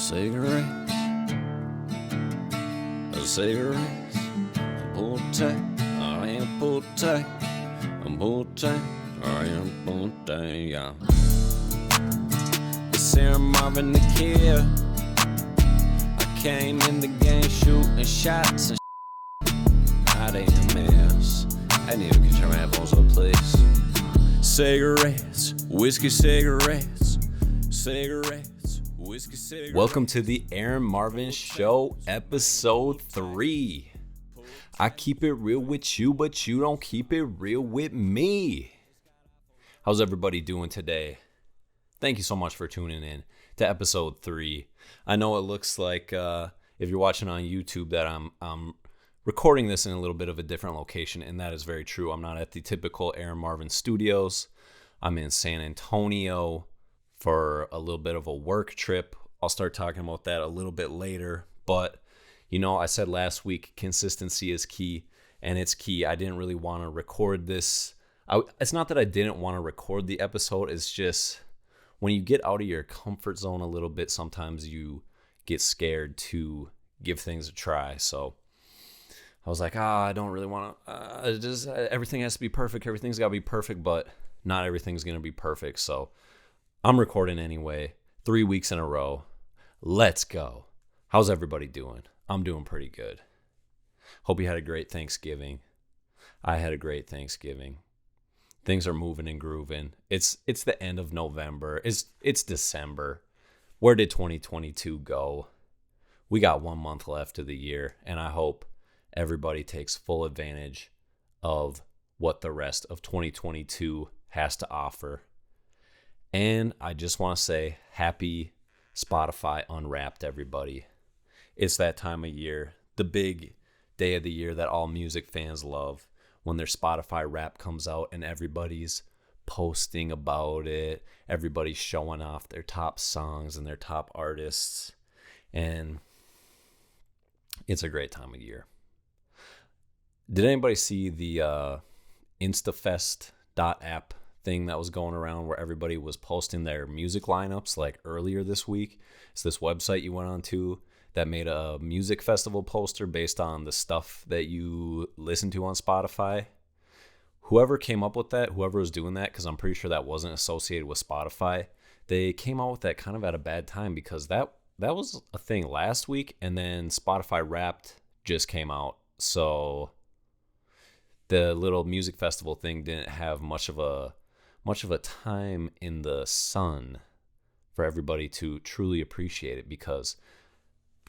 Cigarettes, cigarettes, pull tight, I am pull tight, I'm pull tight, I am pull tight, yeah. It's Erin Marvin the kid. I came in the game shooting shots and I didn't miss. I need to get your apples up, please. Cigarettes, whiskey cigarettes, cigarettes, whiskey cigarettes. Welcome to the Erin Marvin Show, episode 3. I keep it real with you, but you don't keep it real with me. How's everybody doing today? Thank you so much for tuning in to episode 3. I know it looks like if you're watching on YouTube that I'm recording this in a little bit of a different location, and that is very true. I'm not at the typical Erin Marvin Studios. I'm in San Antonio for a little bit of a work trip. I'll start talking about that a little bit later, but you know, I said last week, consistency is key, and it's key. I didn't really want to record this. It's not that I didn't want to record the episode. It's just when you get out of your comfort zone a little bit, sometimes you get scared to give things a try. So I was like, I don't really want to, everything has to be perfect. Everything's got to be perfect, but not everything's going to be perfect. So I'm recording anyway, 3 weeks in a row. Let's go. How's everybody doing? I'm doing pretty good. Hope you had a great Thanksgiving. I had a great Thanksgiving. Things are moving and grooving. It's the end of November. It's December. Where did 2022 go? We got 1 month left of the year, and I hope everybody takes full advantage of what the rest of 2022 has to offer. And I just want to say happy Spotify Unwrapped, everybody. It's that time of year, the big day of the year that all music fans love, when their Spotify Wrap comes out and everybody's posting about it. Everybody's showing off their top songs and their top artists. And it's a great time of year. Did anybody see the instafest.app thing that was going around where everybody was posting their music lineups like earlier this week? It's this website you went on to that made a music festival poster based on the stuff that you listen to on Spotify. Whoever came up with that, whoever was doing that, because I'm pretty sure that wasn't associated with Spotify, they came out with that kind of at a bad time, because that was a thing last week, and then Spotify Wrapped just came out. So the little music festival thing didn't have much of a time in the sun for everybody to truly appreciate it, because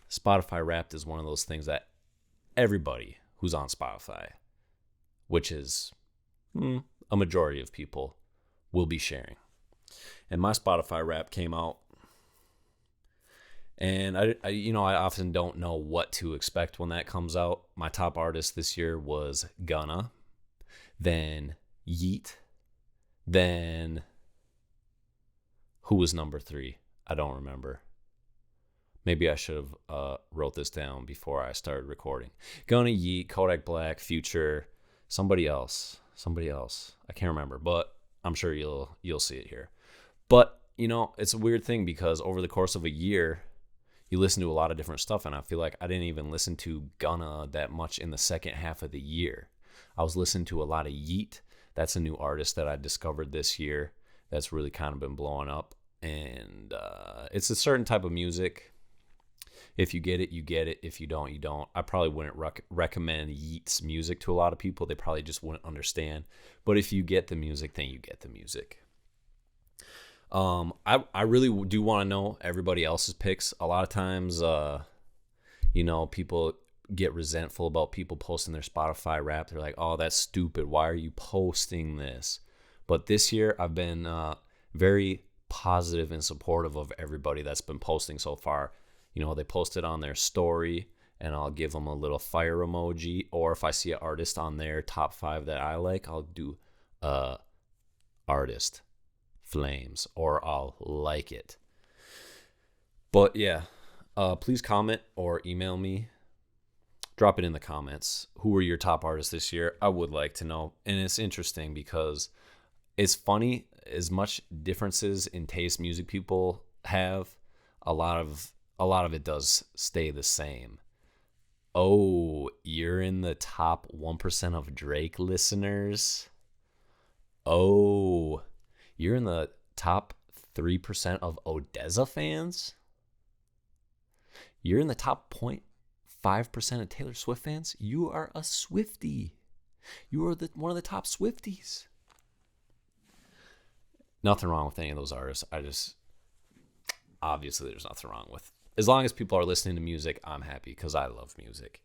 Spotify Wrapped is one of those things that everybody who's on Spotify, which is a majority of people, will be sharing. And my Spotify Wrapped came out, and I often don't know what to expect when that comes out. My top artist this year was Gunna, then Yeet, then who was number 3? I don't remember. Maybe I should have wrote this down before I started recording. Gunna, Yeet, Kodak Black, Future, somebody else. I can't remember, but I'm sure you'll see it here. But, it's a weird thing, because over the course of a year, you listen to a lot of different stuff, and I feel like I didn't even listen to Gunna that much in the second half of the year. I was listening to a lot of Yeet. That's a new artist that I discovered this year that's really kind of been blowing up. And it's a certain type of music. If you get it, you get it. If you don't, you don't. I probably wouldn't recommend Yeet's music to a lot of people. They probably just wouldn't understand. But if you get the music, then you get the music. I really do want to know everybody else's picks. A lot of times, people get resentful about people posting their Spotify Wrap. They're like, oh, that's stupid. Why are you posting this? But this year, I've been very positive and supportive of everybody that's been posting so far. They posted on their story, and I'll give them a little fire emoji. Or if I see an artist on their top 5 that I like, I'll do artist flames, or I'll like it. But yeah, please comment or email me. Drop it in the comments. Who were your top artists this year? I would like to know. And it's interesting because it's funny, as much differences in taste music people have, a lot of a lot of it does stay the same. Oh, you're in the top 1% of Drake listeners. Oh, you're in the top 3% of Odessa fans. You're in the top 0.5% of Taylor Swift fans. You are a Swiftie. You are one of the top Swifties. Nothing wrong with any of those artists. Obviously there's nothing wrong with, as long as people are listening to music, I'm happy because I love music.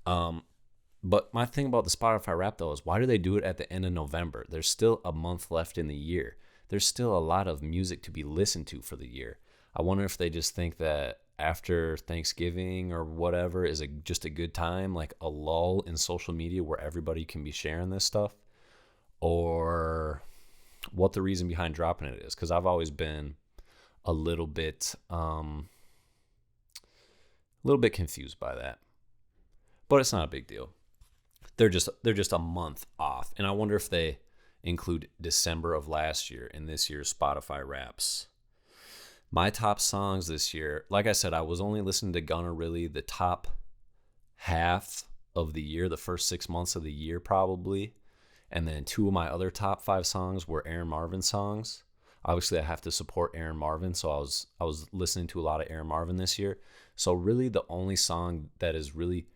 But my thing about the Spotify Wrapped though is, why do they do it at the end of November? There's still a month left in the year. There's still a lot of music to be listened to for the year. I wonder if they just think that after Thanksgiving or whatever is just a good time, like a lull in social media where everybody can be sharing this stuff, or what the reason behind dropping it is. Because I've always been a little bit confused by that, but it's not a big deal. They're just a month off, and I wonder if they include December of last year in this year's Spotify Wraps. My top songs this year, like I said, I was only listening to Gunna really the top half of the year, the first 6 months of the year probably, and then 2 of my other top 5 songs were Erin Marvin songs. Obviously, I have to support Erin Marvin, so I was listening to a lot of Erin Marvin this year. So really, the only song that has really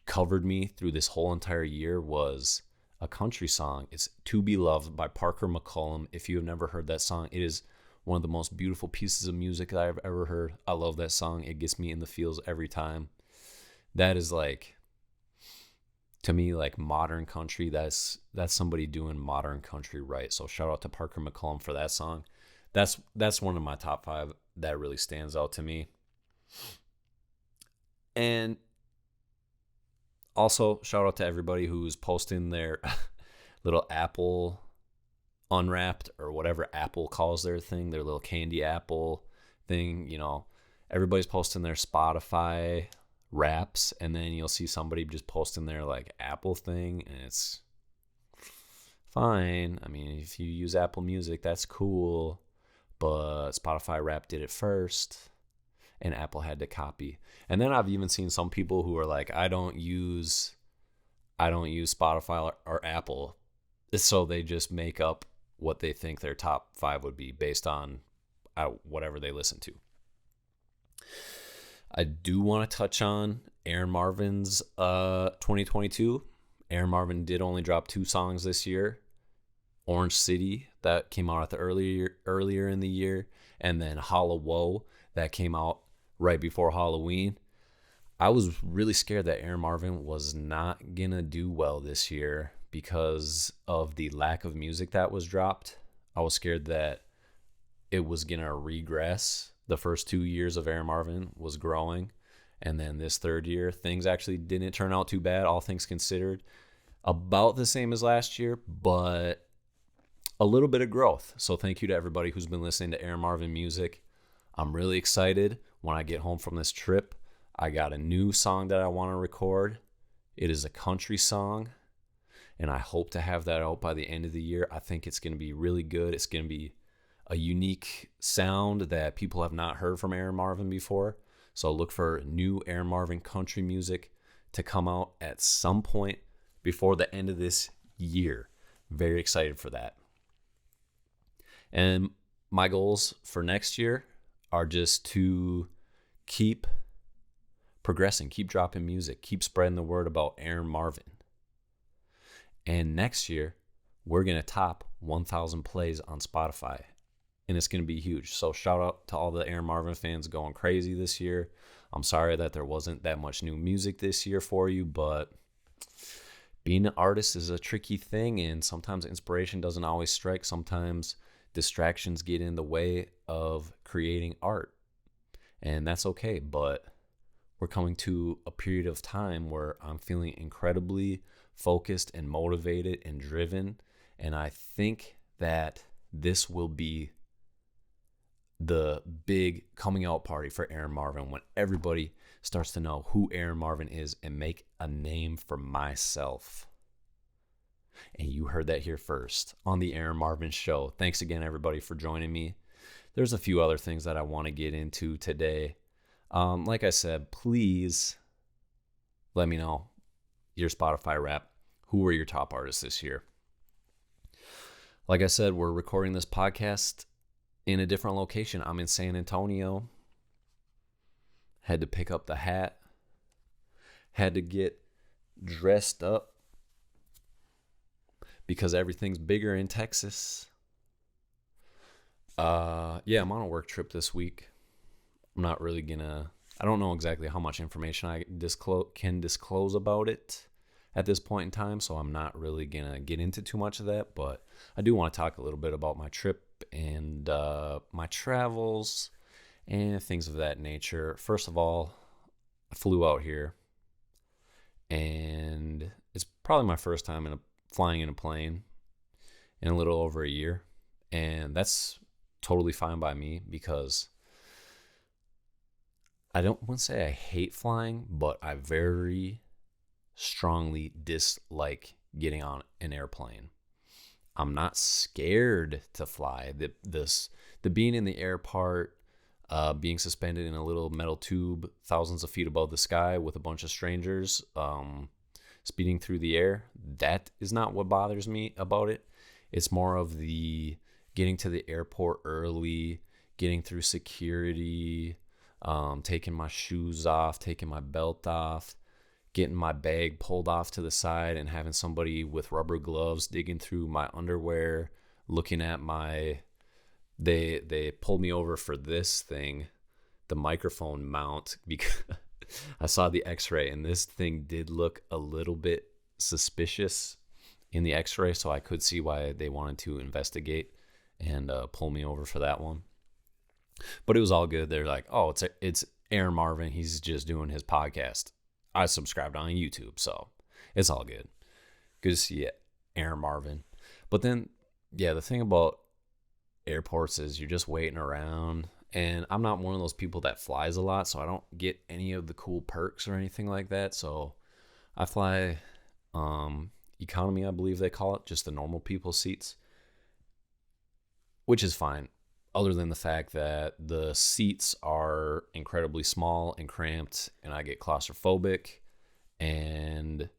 covered me through this whole entire year was a country song. It's "To Be Loved" by Parker McCollum. If you have never heard that song, it is one of the most beautiful pieces of music that I've ever heard. I love that song. It gets me in the feels every time. That is like, to me, like modern country. That's somebody doing modern country right. So shout out to Parker McCollum for that song. That's one of my top 5 that really stands out to me. And also shout out to everybody who's posting their little Apple Unwrapped, or whatever Apple calls their thing, their little candy apple thing. You know, everybody's posting their Spotify Wraps, and then you'll see somebody just posting their like Apple thing, and it's fine. I mean, if you use Apple Music, that's cool, but Spotify Wrapped did it first, and Apple had to copy. And then I've even seen some people who are like, I don't use Spotify or Apple, so they just make up what they think their top 5 would be based on whatever they listen to. I do want to touch on Erin Marvin's 2022. Erin Marvin did only drop 2 songs this year. Orange City, that came out at the earlier in the year, and then Holla Woe, that came out right before Halloween. I was really scared that Erin Marvin was not gonna do well this year because of the lack of music that was dropped. I was scared that it was gonna regress. The first 2 years of Erin Marvin was growing, and then this third year, things actually didn't turn out too bad, all things considered. About the same as last year, but a little bit of growth. So thank you to everybody who's been listening to Erin Marvin music. I'm really excited when I get home from this trip. I got a new song that I want to record. It is a country song, and I hope to have that out by the end of the year. I think it's going to be really good. It's going to be a unique sound that people have not heard from Erin Marvin before. So look for new Erin Marvin country music to come out at some point before the end of this year. Very excited for that. And my goals for next year are just to keep progressing, keep dropping music, keep spreading the word about Erin Marvin. And next year, we're going to top 1,000 plays on Spotify. And it's going to be huge. So shout out to all the Erin Marvin fans going crazy this year. I'm sorry that there wasn't that much new music this year for you, but being an artist is a tricky thing, and sometimes inspiration doesn't always strike. Sometimes distractions get in the way of creating art, and that's okay. But we're coming to a period of time where I'm feeling incredibly focused and motivated and driven, and I think that this will be the big coming out party for Erin Marvin, when everybody starts to know who Erin Marvin is and make a name for myself. And you heard that here first on the Erin Marvin Show. Thanks again, everybody, for joining me. there's a few other things that I want to get into today. Like I said, please let me know your Spotify Wrap. Who were your top artists this year? Like I said, we're recording this podcast in a different location. I'm in San Antonio. Had to pick up the hat. Had to get dressed up because everything's bigger in Texas. Yeah, I'm on a work trip this week. I'm not really I don't know exactly how much information I can disclose about it at this point in time, so I'm not really gonna get into too much of that, but I do want to talk a little bit about my trip and my travels and things of that nature. First of all, I flew out here, and it's probably my first time flying in a plane in a little over a year, and that's totally fine by me because I wouldn't say I hate flying, but I very strongly dislike getting on an airplane. I'm not scared to fly. The being in the air part, being suspended in a little metal tube thousands of feet above the sky with a bunch of strangers speeding through the air, that is not what bothers me about it. It's more of the getting to the airport early, getting through security, taking my shoes off, taking my belt off, getting my bag pulled off to the side and having somebody with rubber gloves digging through my underwear, looking at they pulled me over for this thing, the microphone mount, because I saw the x-ray and this thing did look a little bit suspicious in the x-ray, so I could see why they wanted to investigate and pull me over for that one. But it was all good. They're like, oh, it's Erin Marvin. He's just doing his podcast. I subscribed on YouTube, so it's all good. Good to see it, Erin Marvin. But then, yeah, the thing about airports is you're just waiting around, and I'm not one of those people that flies a lot, so I don't get any of the cool perks or anything like that. So I fly economy, I believe they call it, just the normal people seats, which is fine, other than the fact that the seats are incredibly small and cramped, and I get claustrophobic, and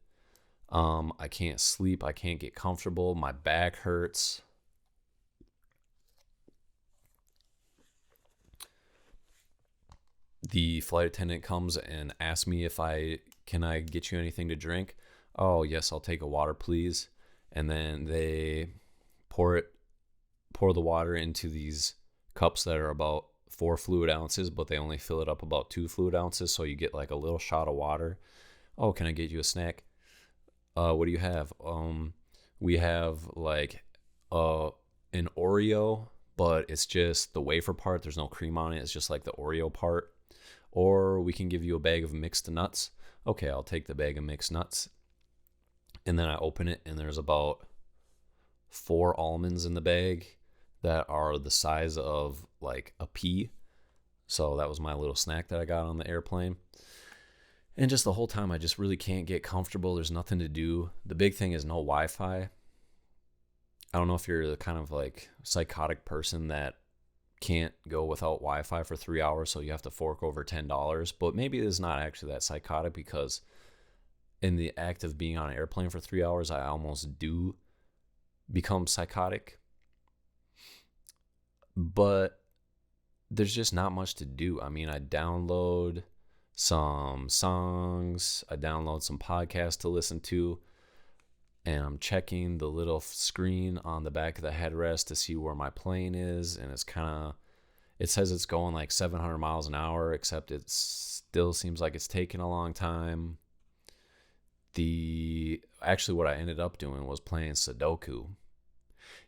I can't sleep, I can't get comfortable, my back hurts. The flight attendant comes and asks me can I get you anything to drink? Oh, yes, I'll take a water, please. And then they pour the water into these cups that are about 4 fluid ounces, but they only fill it up about 2 fluid ounces, so you get like a little shot of water. Oh, can I get you a snack? What do you have? We have like an Oreo, but it's just the wafer part. There's no cream on it. It's just like the Oreo part. Or we can give you a bag of mixed nuts. Okay, I'll take the bag of mixed nuts. And then I open it, and there's about 4 almonds in the bag that are the size of like a pea. So that was my little snack that I got on the airplane. And just the whole time, I just really can't get comfortable. There's nothing to do. The big thing is no Wi-Fi. I don't know if you're the kind of like psychotic person that can't go without Wi-Fi for 3 hours, so you have to fork over $10. But maybe it's not actually that psychotic, because in the act of being on an airplane for 3 hours, I almost do become psychotic. But there's just not much to do. I mean, I download some songs, I download some podcasts to listen to, and I'm checking the little screen on the back of the headrest to see where my plane is, and it says it's going like 700 miles an hour, except it still seems like it's taking a long time. Actually, what I ended up doing was playing Sudoku.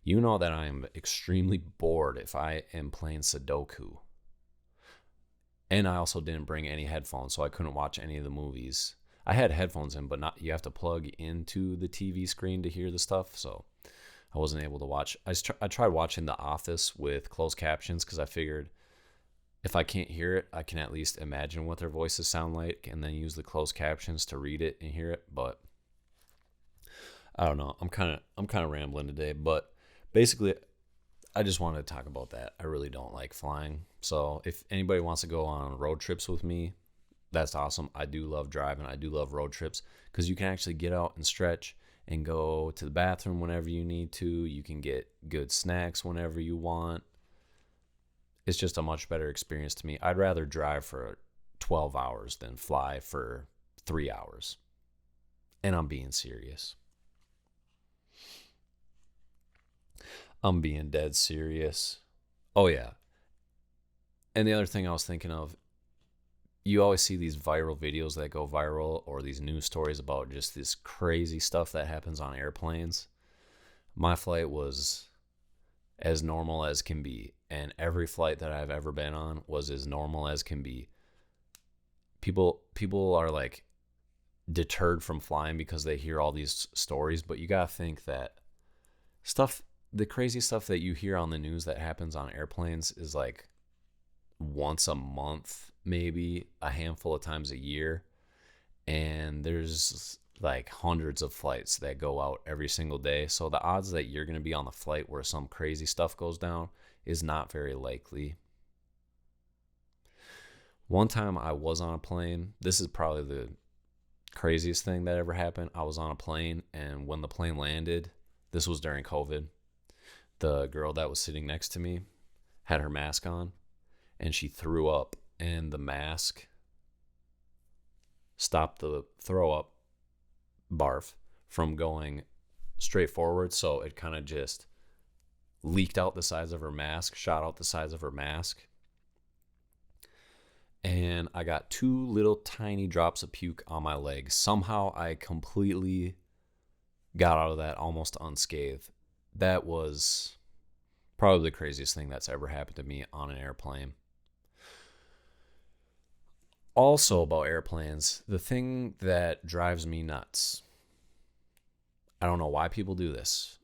You know that I am extremely bored if I am playing Sudoku. And I also didn't bring any headphones, so I couldn't watch any of the movies. I had headphones in, but you have to plug into the TV screen to hear the stuff, so I wasn't able to watch. I tried watching The Office with closed captions, because I figured if I can't hear it, I can at least imagine what their voices sound like and then use the closed captions to read it and hear it. But I don't know. I'm kind of rambling today, but basically I just wanted to talk about that. I really don't like flying. So if anybody wants to go on road trips with me, that's awesome. I do love driving. I do love road trips because you can actually get out and stretch and go to the bathroom whenever you need to. You can get good snacks whenever you want. It's just a much better experience to me. I'd rather drive for 12 hours than fly for 3 hours. And I'm being serious. I'm being dead serious. Oh, yeah. And the other thing I was thinking of, you always see these viral videos that go viral or these news stories about just this crazy stuff that happens on airplanes. My flight was as normal as can be. And every flight that I've ever been on was as normal as can be. People are like deterred from flying because they hear all these stories, but you gotta think that the crazy stuff that you hear on the news that happens on airplanes is like once a month, maybe a handful of times a year. And there's like hundreds of flights that go out every single day. So the odds that you're going to be on the flight where some crazy stuff goes down is not very likely. One time I was on a plane. This is probably the craziest thing that ever happened. I was on a plane, and when the plane landed, this was during COVID, the girl that was sitting next to me had her mask on, and she threw up, and the mask stopped the throw up barf from going straight forward. So it kind of just leaked out the sides of her mask, shot out the sides of her mask. And I got 2 little tiny drops of puke on my leg. Somehow I completely got out of that almost unscathed. That was probably the craziest thing that's ever happened to me on an airplane. Also about airplanes, the thing that drives me nuts, I don't know why people do this,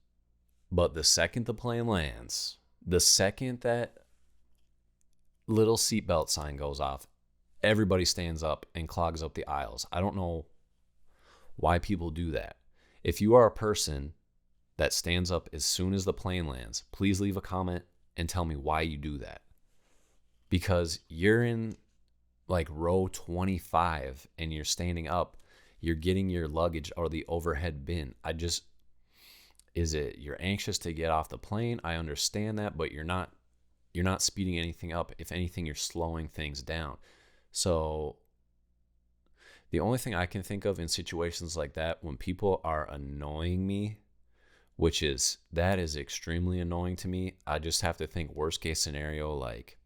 but the second the plane lands, the second that little seatbelt sign goes off, everybody stands up and clogs up the aisles. I don't know why people do that. If you are a person that stands up as soon as the plane lands, please leave a comment and tell me why you do that. Because you're in like row 25 and you're standing up, you're getting your luggage out of the overhead bin. Is it you're anxious to get off the plane? I understand that, but you're not speeding anything up. If anything, you're slowing things down. So the only thing I can think of in situations like that, when people are annoying me, that is extremely annoying to me. I just have to think worst case scenario, like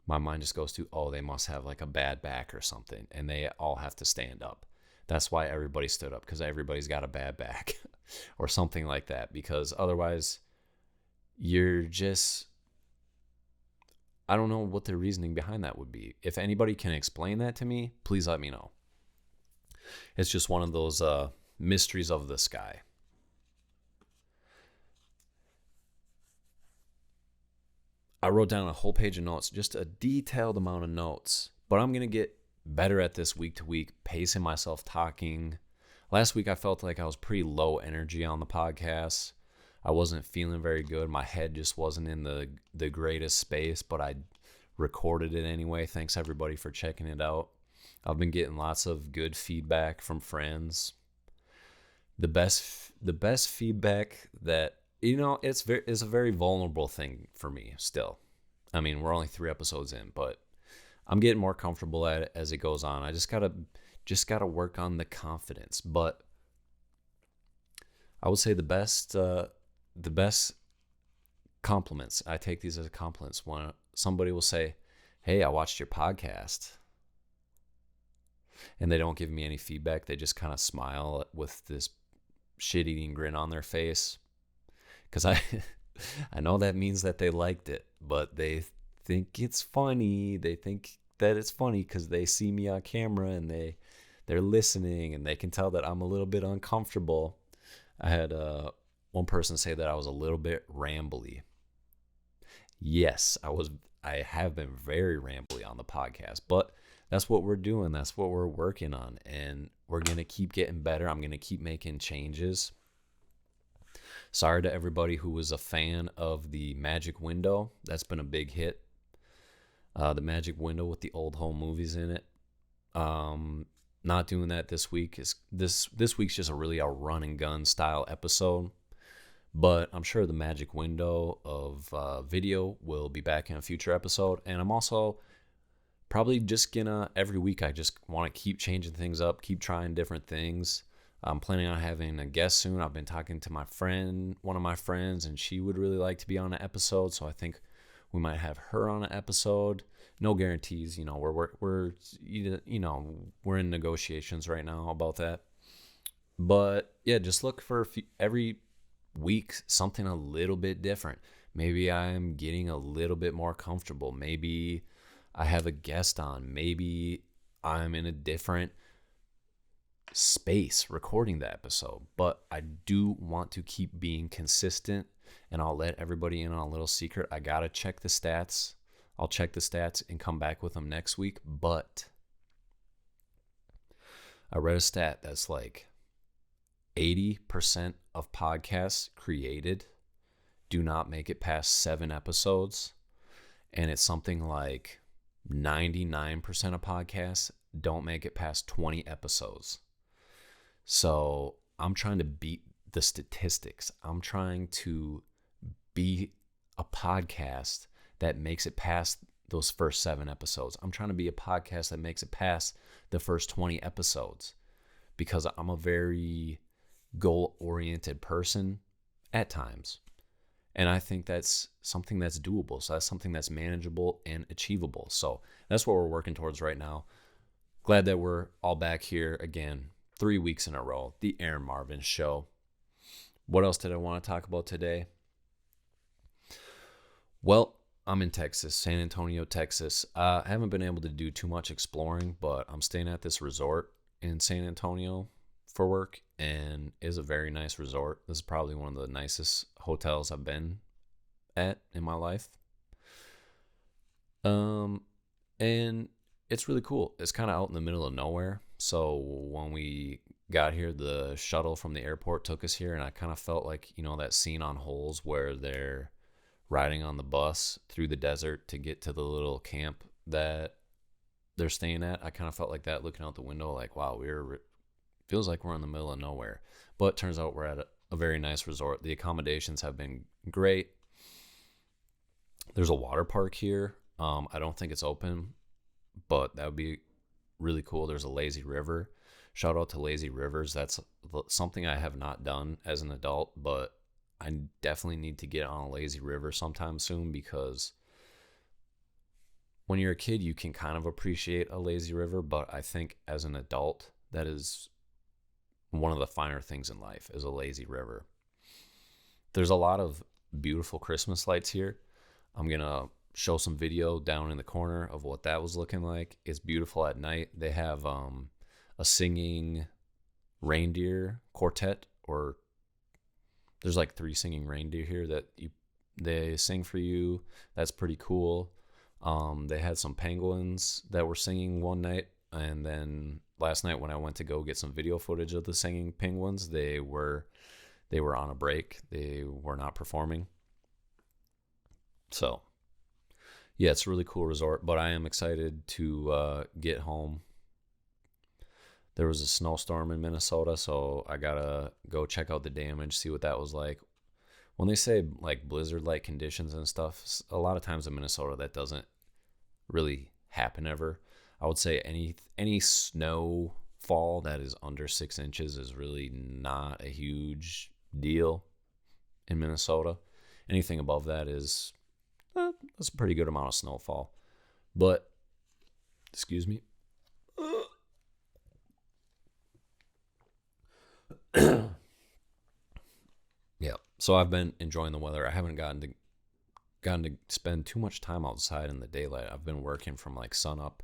my mind just goes to, oh, they must have like a bad back or something, and they all have to stand up. That's why everybody stood up, because everybody's got a bad back or something like that, because otherwise you're just, I don't know what the reasoning behind that would be. If anybody can explain that to me, please let me know. It's just one of those mysteries of the sky. I wrote down a whole page of notes, just a detailed amount of notes, but I'm going to get better at this week to week, pacing myself, talking. Last week, I felt like I was pretty low energy on the podcast. I wasn't feeling very good. My head just wasn't in the greatest space, but I recorded it anyway. Thanks everybody for checking it out. I've been getting lots of good feedback from friends. The best feedback that, it's a very vulnerable thing for me still. I mean, we're only 3 episodes in, but I'm getting more comfortable at it as it goes on. I just gotta work on the confidence. But I would say the best compliments, I take these as compliments, when somebody will say, hey, I watched your podcast, and they don't give me any feedback. They just kind of smile with this shit-eating grin on their face, because I know that means that they liked it, but they think it's funny. They think that it's funny because they see me on camera and they're listening, and they can tell that I'm a little bit uncomfortable. I had one person say that I was a little bit rambly. Yes, I have been very rambly on the podcast, but that's what we're doing. That's what we're working on, and we're going to keep getting better. I'm going to keep making changes. Sorry to everybody who was a fan of the Magic Window. That's been a big hit. The Magic Window with the old home movies in it. Not doing that this week. This week's just a run and gun style episode. But I'm sure the Magic Window of video will be back in a future episode. And I'm also probably just gonna, every week I just want to keep changing things up, keep trying different things. I'm planning on having a guest soon. I've been talking to one of my friends, and she would really like to be on an episode. So I think we might have her on an episode. No guarantees, we're in negotiations right now about that. But yeah, just look for every week something a little bit different. Maybe I'm getting a little bit more comfortable. Maybe I have a guest on. Maybe I'm in a different space recording the episode. But I do want to keep being consistent, and I'll let everybody in on a little secret. I gotta check the stats. I'll check the stats and come back with them next week. But I read a stat that's like 80% of podcasts created do not make it past 7 episodes. And it's something like 99% of podcasts don't make it past 20 episodes. So I'm trying to beat the statistics. I'm trying to be a podcast that makes it past those first 7 episodes. I'm trying to be a podcast that makes it past the first 20 episodes, because I'm a very goal-oriented person at times. And I think that's something that's doable. So that's something that's manageable and achievable. So that's what we're working towards right now. Glad that we're all back here again, 3 weeks in a row, the Erin Marvin Show. What else did I want to talk about today? Well, I'm in Texas, San Antonio, Texas. I haven't been able to do too much exploring, but I'm staying at this resort in San Antonio for work, and it's a very nice resort. This is probably one of the nicest hotels I've been at in my life. And it's really cool. It's kind of out in the middle of nowhere. So when we got here, the shuttle from the airport took us here, and I kind of felt like, that scene on Holes where they're riding on the bus through the desert to get to the little camp that they're staying at. I kind of felt like that looking out the window, like, wow, feels like we're in the middle of nowhere. But turns out we're at a very nice resort. The accommodations have been great. There's a water park here. I don't think it's open, but that would be really cool. There's a lazy river. Shout out to lazy rivers. That's something I have not done as an adult, but I definitely need to get on a lazy river sometime soon, because when you're a kid, you can kind of appreciate a lazy river, but I think as an adult, that is one of the finer things in life, is a lazy river. There's a lot of beautiful Christmas lights here. I'm going to show some video down in the corner of what that was looking like. It's beautiful at night. They have a singing reindeer quartet, or there's like 3 singing reindeer here that they sing for you. That's pretty cool. They had some penguins that were singing one night, and then last night when I went to go get some video footage of the singing penguins, they were on a break. They were not performing. So yeah, it's a really cool resort, but I am excited to get home. There was a snowstorm in Minnesota, so I gotta go check out the damage, see what that was like. When they say like blizzard-like conditions and stuff, a lot of times in Minnesota that doesn't really happen ever. I would say any snowfall that is under 6 inches is really not a huge deal in Minnesota. Anything above that is that's a pretty good amount of snowfall. But excuse me. Yeah, so I've been enjoying the weather. I haven't gotten to spend too much time outside in the daylight. I've been working from like sun up,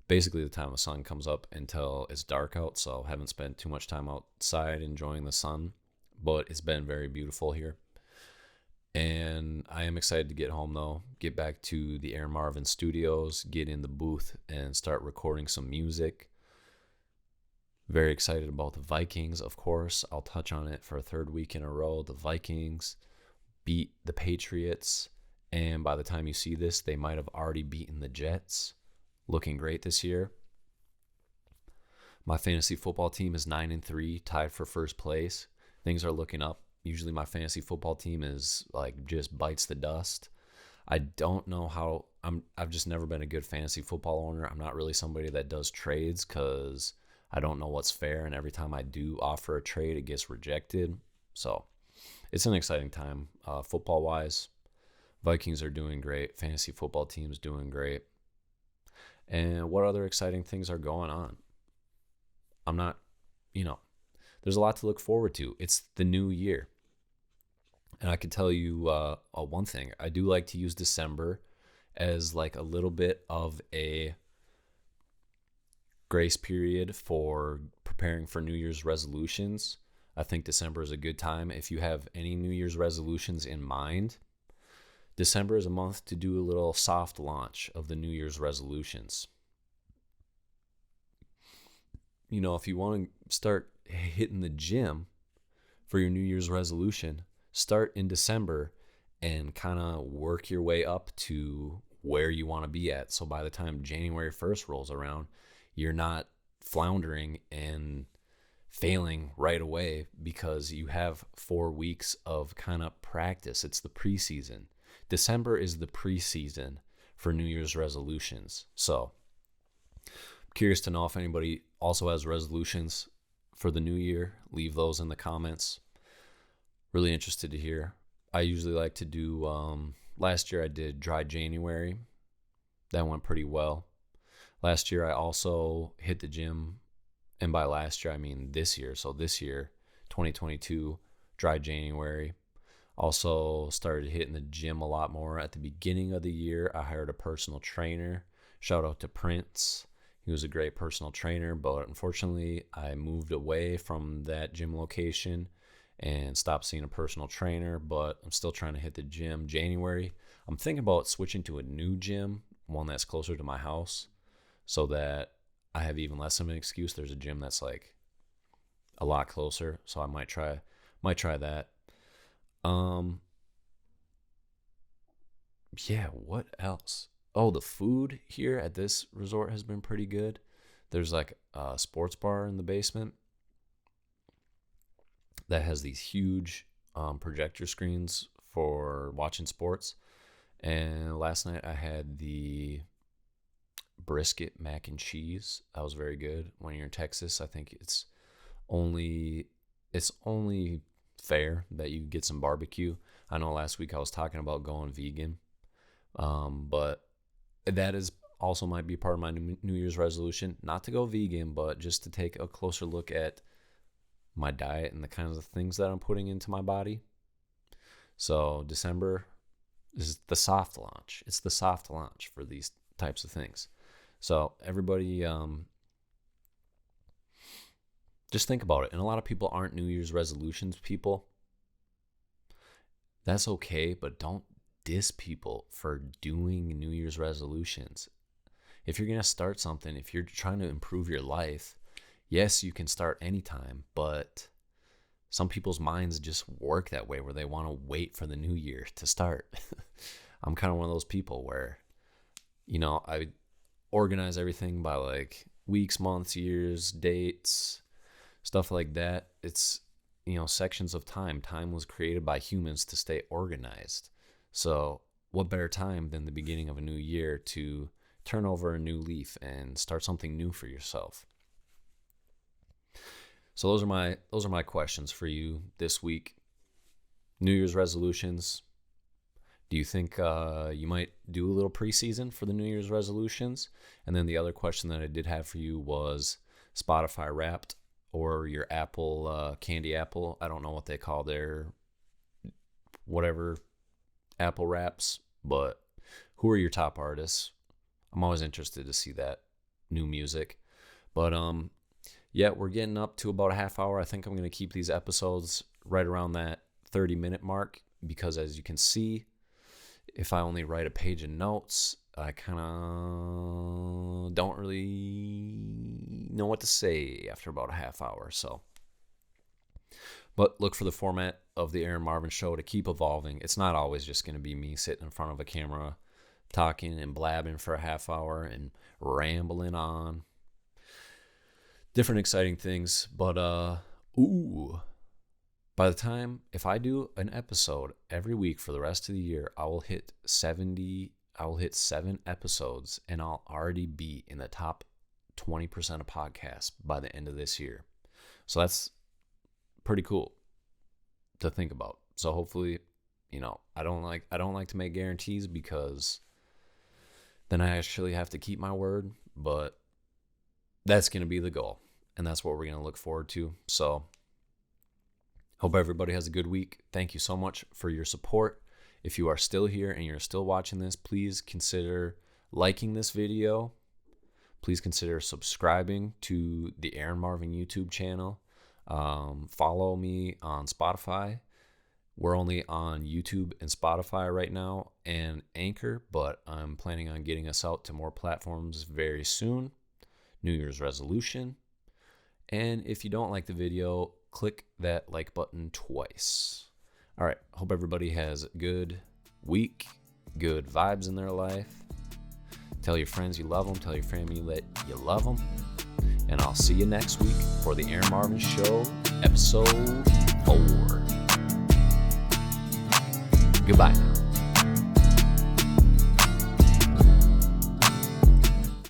basically the time the sun comes up, until it's dark out. So I haven't spent too much time outside enjoying the sun, but it's been very beautiful here. And I am excited to get home, though, get back to the Erin Marvin studios, get in the booth and start recording some music. Very excited about the Vikings, of course. I'll touch on it for a third week in a row. The Vikings beat the Patriots, and by the time you see this, they might have already beaten the Jets. Looking great this year. My fantasy football team is 9-3, tied for first place. Things are looking up. Usually my fantasy football team is like just bites the dust. I don't know how I've just never been a good fantasy football owner. I'm not really somebody that does trades because I don't know what's fair, and every time I do offer a trade, it gets rejected. So it's an exciting time football wise. Vikings are doing great. Fantasy football team's doing great. And what other exciting things are going on? I'm not, there's a lot to look forward to. It's the new year. And I can tell you one thing. I do like to use December as like a little bit of a grace period for preparing for New Year's resolutions. I think December is a good time. If you have any New Year's resolutions in mind, December is a month to do a little soft launch of the New Year's resolutions. If you want to start hitting the gym for your New Year's resolution, start in December and kind of work your way up to where you want to be at. So by the time January 1st rolls around, you're not floundering and failing right away because you have 4 weeks of kind of practice. It's the preseason. December is the preseason for New Year's resolutions. So I'm curious to know if anybody also has resolutions for the new year. Leave those in the comments. Really interested to hear. I usually like to do, last year I did dry January. That went pretty well. Last year I also hit the gym, and by last year I mean this year. So this year, 2022, dry January. Also started hitting the gym a lot more at the beginning of the year. I hired a personal trainer. Shout out to Prince. He was a great personal trainer, but unfortunately I moved away from that gym location and stopped seeing a personal trainer, but I'm still trying to hit the gym. January, I'm thinking about switching to a new gym, one that's closer to my house, so that I have even less of an excuse. There's a gym that's like a lot closer, so I might try that. Yeah, what else? Oh, the food here at this resort has been pretty good. There's like a sports bar in the basement that has these huge projector screens for watching sports. And last night I had the brisket mac and cheese. That was very good. When you're in Texas, I think it's only fair that you get some barbecue. I know last week I was talking about going vegan, but that is also might be part of my New Year's resolution, not to go vegan, but just to take a closer look at my diet and the kinds of things that I'm putting into my body. So December is the soft launch. It's the soft launch for these types of things. So everybody, just think about it. And a lot of people aren't New Year's resolutions people. That's okay, but don't diss people for doing New Year's resolutions. If you're going to start something, if you're trying to improve your life, yes, you can start anytime, but some people's minds just work that way where they want to wait for the new year to start. I'm kind of one of those people where, I organize everything by like weeks, months, years, dates, stuff like that. It's, sections of time. Time was created by humans to stay organized. So what better time than the beginning of a new year to turn over a new leaf and start something new for yourself? So those are my questions for you this week. New Year's resolutions. Do you think you might do a little preseason for the New Year's resolutions? And then the other question that I did have for you was Spotify Wrapped or your Apple Candy Apple. I don't know what they call their whatever Apple Wraps, but who are your top artists? I'm always interested to see that new music. But yeah, we're getting up to about a half hour. I think I'm going to keep these episodes right around that 30-minute mark because, as you can see, if I only write a page of notes, I kind of don't really know what to say after about a half hour. So, but look for the format of the Erin Marvin Show to keep evolving. It's not always just going to be me sitting in front of a camera talking and blabbing for a half hour and rambling on different exciting things. But by the time, if I do an episode every week for the rest of the year, I will hit 7 episodes, and I'll already be in the top 20% of podcasts by the end of this year. So that's pretty cool to think about. So hopefully, I don't like to make guarantees, because then I actually have to keep my word, but that's going to be the goal, and that's what we're going to look forward to. So hope everybody has a good week. Thank you so much for your support. If you are still here and you're still watching this, please consider liking this video. Please consider subscribing to the Erin Marvin YouTube channel. Follow me on Spotify. We're only on YouTube and Spotify right now and Anchor, but I'm planning on getting us out to more platforms very soon. New Year's resolution. And if you don't like the video, click that like button twice. All right. Hope everybody has a good week, good vibes in their life. Tell your friends you love them. Tell your family that you love them. And I'll see you next week for the Erin Marvin Show, episode 4. Goodbye now.